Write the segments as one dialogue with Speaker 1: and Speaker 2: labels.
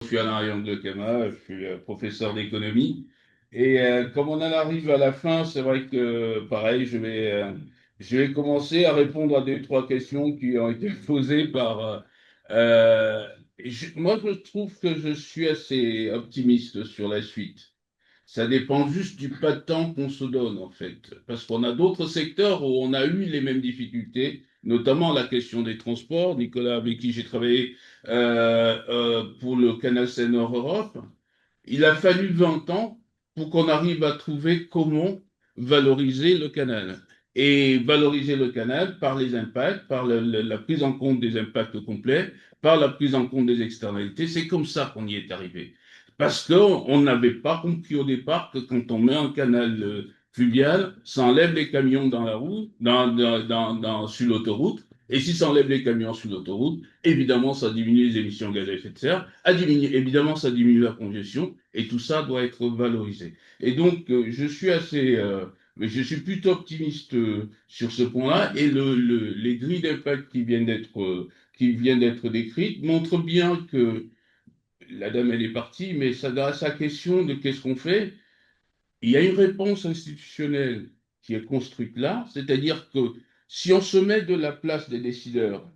Speaker 1: suis Alain Ayang-Kama, je suis professeur d'économie. Et comme on en arrive à la fin, c'est vrai que pareil, je vais commencer à répondre à deux, trois questions qui ont été posées par... moi, je trouve que je suis assez optimiste sur la suite. Ça dépend juste du pas de temps qu'on se donne, en fait. Parce qu'on a d'autres secteurs où on a eu les mêmes difficultés, notamment la question des transports. Nicolas, avec qui j'ai travaillé pour le canal Seine-Nord-Europe, il a fallu 20 ans pour qu'on arrive à trouver comment valoriser le canal. Et valoriser le canal par les impacts, par la prise en compte des impacts complets, par la prise en compte des externalités. C'est comme ça qu'on y est arrivé. Parce qu'on n'avait pas compris au départ que quand on met un canal fluvial, ça enlève les camions dans la roue, sur l'autoroute. Et si ça enlève les camions sur l'autoroute, évidemment, ça diminue les émissions de gaz à effet de serre. Évidemment, ça diminue la congestion. Et tout ça doit être valorisé. Et donc, je suis plutôt optimiste sur ce point-là. Et les grilles d'impact qui viennent d'être décrites montrent bien que la dame, elle est partie, mais ça à sa question de qu'est-ce qu'on fait. Il y a une réponse institutionnelle qui est construite là, c'est-à-dire que si on se met de la place des décideurs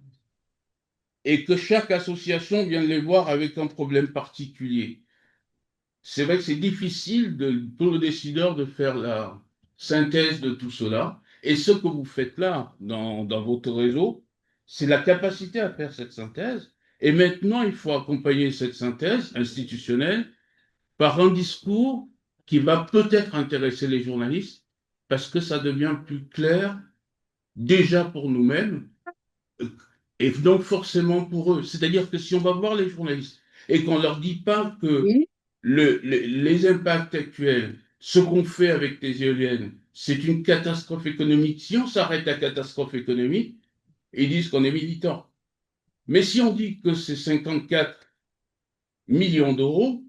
Speaker 1: et que chaque association vient les voir avec un problème particulier, c'est vrai que c'est difficile pour le décideur de faire la synthèse de tout cela. Et ce que vous faites là, dans votre réseau, c'est la capacité à faire cette synthèse. Et maintenant, il faut accompagner cette synthèse institutionnelle par un discours qui va peut-être intéresser les journalistes, parce que ça devient plus clair déjà pour nous-mêmes, et donc forcément pour eux. C'est-à-dire que si on va voir les journalistes et qu'on ne leur dit pas que
Speaker 2: Oui,
Speaker 1: les impacts actuels, ce qu'on fait avec les éoliennes, c'est une catastrophe économique. Si on s'arrête à catastrophe économique, ils disent qu'on est militant. Mais si on dit que c'est 54 millions d'euros,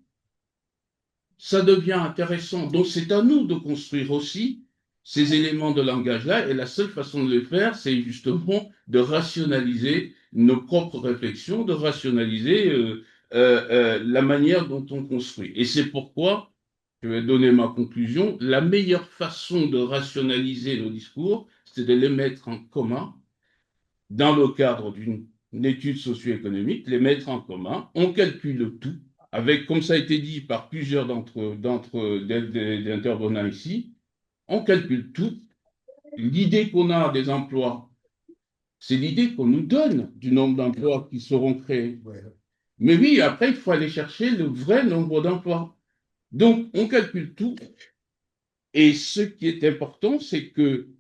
Speaker 1: ça devient intéressant. Donc c'est à nous de construire aussi ces éléments de langage-là. Et la seule façon de le faire, c'est justement de rationaliser nos propres réflexions, de rationaliser la manière dont on construit. Et c'est pourquoi, je vais donner ma conclusion, la meilleure façon de rationaliser nos discours, c'est de les mettre en commun dans le cadre d'une étude socio-économique, les mettre en commun, on calcule tout, avec, comme ça a été dit par plusieurs des intervenants ici, on calcule tout. L'idée qu'on a des emplois, c'est l'idée qu'on nous donne du nombre d'emplois qui seront créés. Mais oui, après, il faut aller chercher le vrai nombre d'emplois. Donc, on calcule tout. Et ce qui est important, c'est que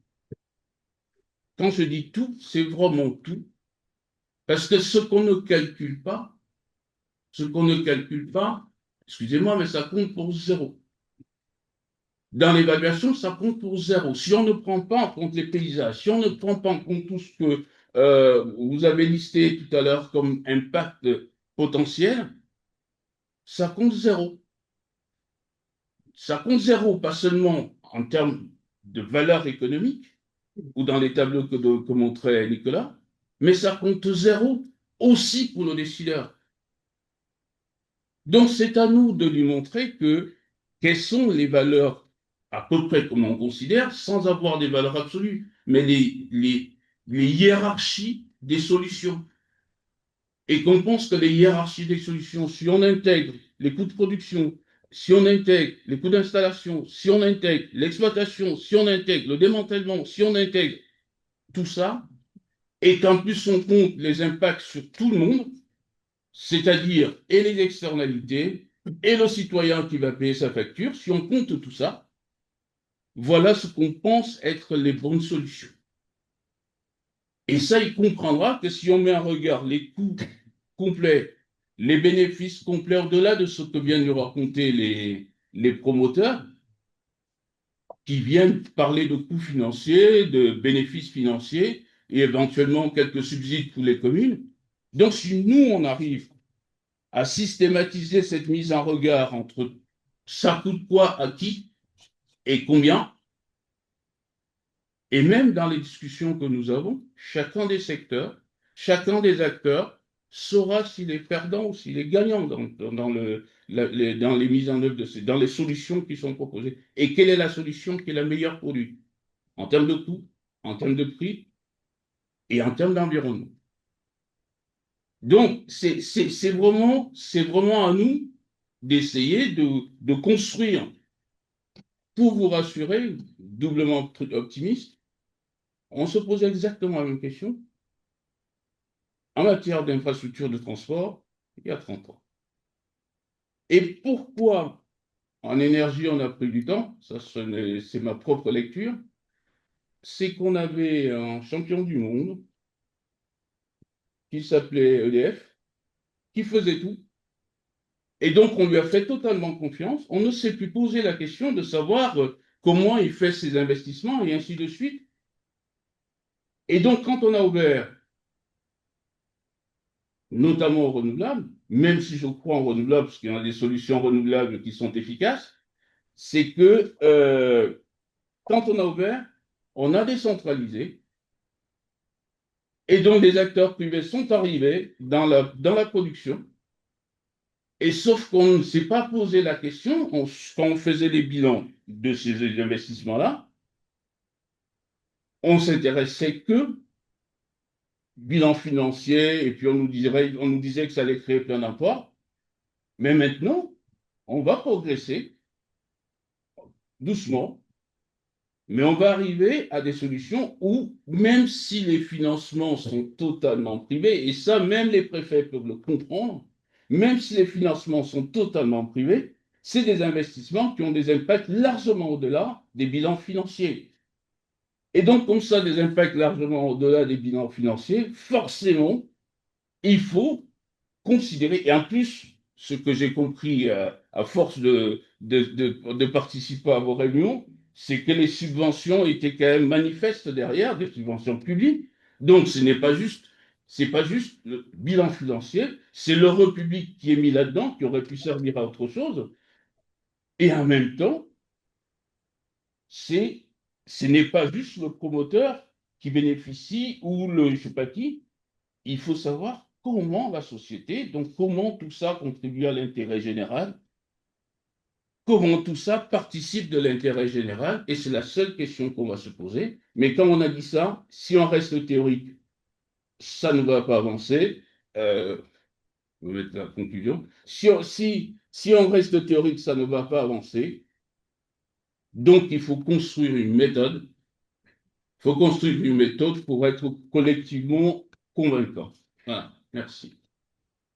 Speaker 1: quand je dis tout, c'est vraiment tout. Parce que ce qu'on ne calcule pas, excusez-moi, mais ça compte pour zéro. Dans l'évaluation, ça compte pour zéro. Si on ne prend pas en compte les paysages, si on ne prend pas en compte tout ce que vous avez listé tout à l'heure comme impact potentiel, ça compte zéro. Ça compte zéro, pas seulement en termes de valeur économique, ou dans les tableaux que montrait Nicolas, mais ça compte zéro aussi pour le décideur. Donc, c'est à nous de lui montrer quelles sont les valeurs, à peu près comme on considère, sans avoir des valeurs absolues, mais les hiérarchies des solutions. Et qu'on pense que les hiérarchies des solutions, si on intègre les coûts de production, si on intègre les coûts d'installation, si on intègre l'exploitation, si on intègre le démantèlement, si on intègre tout ça, et qu'en plus on compte les impacts sur tout le monde, c'est-à-dire et les externalités, et le citoyen qui va payer sa facture, si on compte tout ça, voilà ce qu'on pense être les bonnes solutions. Et ça, il comprendra que si on met en regard les coûts complets, les bénéfices complets, au-delà de ce que viennent nous raconter les promoteurs, qui viennent parler de coûts financiers, de bénéfices financiers, et éventuellement quelques subsides pour les communes. Donc, si nous, on arrive à systématiser cette mise en regard entre ça coûte quoi à qui et combien, et même dans les discussions que nous avons, chacun des secteurs, chacun des acteurs saura s'il est perdant ou s'il est gagnant dans les mises en œuvre dans les solutions qui sont proposées. Et quelle est la solution qui est la meilleure pour lui, en termes de coût, en termes de prix et en termes d'environnement. Donc, c'est vraiment à nous d'essayer de construire, pour vous rassurer, doublement optimiste, on se pose exactement la même question en matière d'infrastructure de transport il y a 30 ans. Et pourquoi en énergie on a pris du temps, ça c'est ma propre lecture, c'est qu'on avait un champion du monde qui s'appelait EDF, qui faisait tout. Et donc, on lui a fait totalement confiance. On ne s'est plus posé la question de savoir comment il fait ses investissements et ainsi de suite. Et donc, quand on a ouvert, notamment aux renouvelables, même si je crois en renouvelables, parce qu'il y a des solutions renouvelables qui sont efficaces, c'est que quand on a ouvert, on a décentralisé et donc les acteurs privés sont arrivés dans la production. Et sauf qu'on ne s'est pas posé la question, quand on faisait les bilans de ces investissements-là, on s'intéressait que bilan financier, et puis on nous disait que ça allait créer plein d'emplois. Mais maintenant, on va progresser doucement, mais on va arriver à des solutions où, même si les financements sont totalement privés, et ça, même les préfets peuvent le comprendre, même si les financements sont totalement privés, c'est des investissements qui ont des impacts largement au-delà des bilans financiers. Et donc, comme ça, des impacts largement au-delà des bilans financiers, forcément, il faut considérer, et en plus, ce que j'ai compris à force de participer à vos réunions, c'est que les subventions étaient quand même manifestes derrière, des subventions publiques. Donc, c'est pas juste le bilan financier, c'est l'euro public qui est mis là-dedans, qui aurait pu servir à autre chose. Et en même temps, ce n'est pas juste le promoteur qui bénéficie ou le je sais pas qui. Il faut savoir comment la société, donc comment tout ça contribue à l'intérêt général, comment tout ça participe de l'intérêt général, et c'est la seule question qu'on va se poser. Mais comme on a dit ça, si on reste théorique, ça ne va pas avancer. Je vais mettre la conclusion. Si on reste théorique, ça ne va pas avancer. Donc, il faut construire une méthode. Il faut construire une méthode pour être collectivement convaincant. Voilà, merci.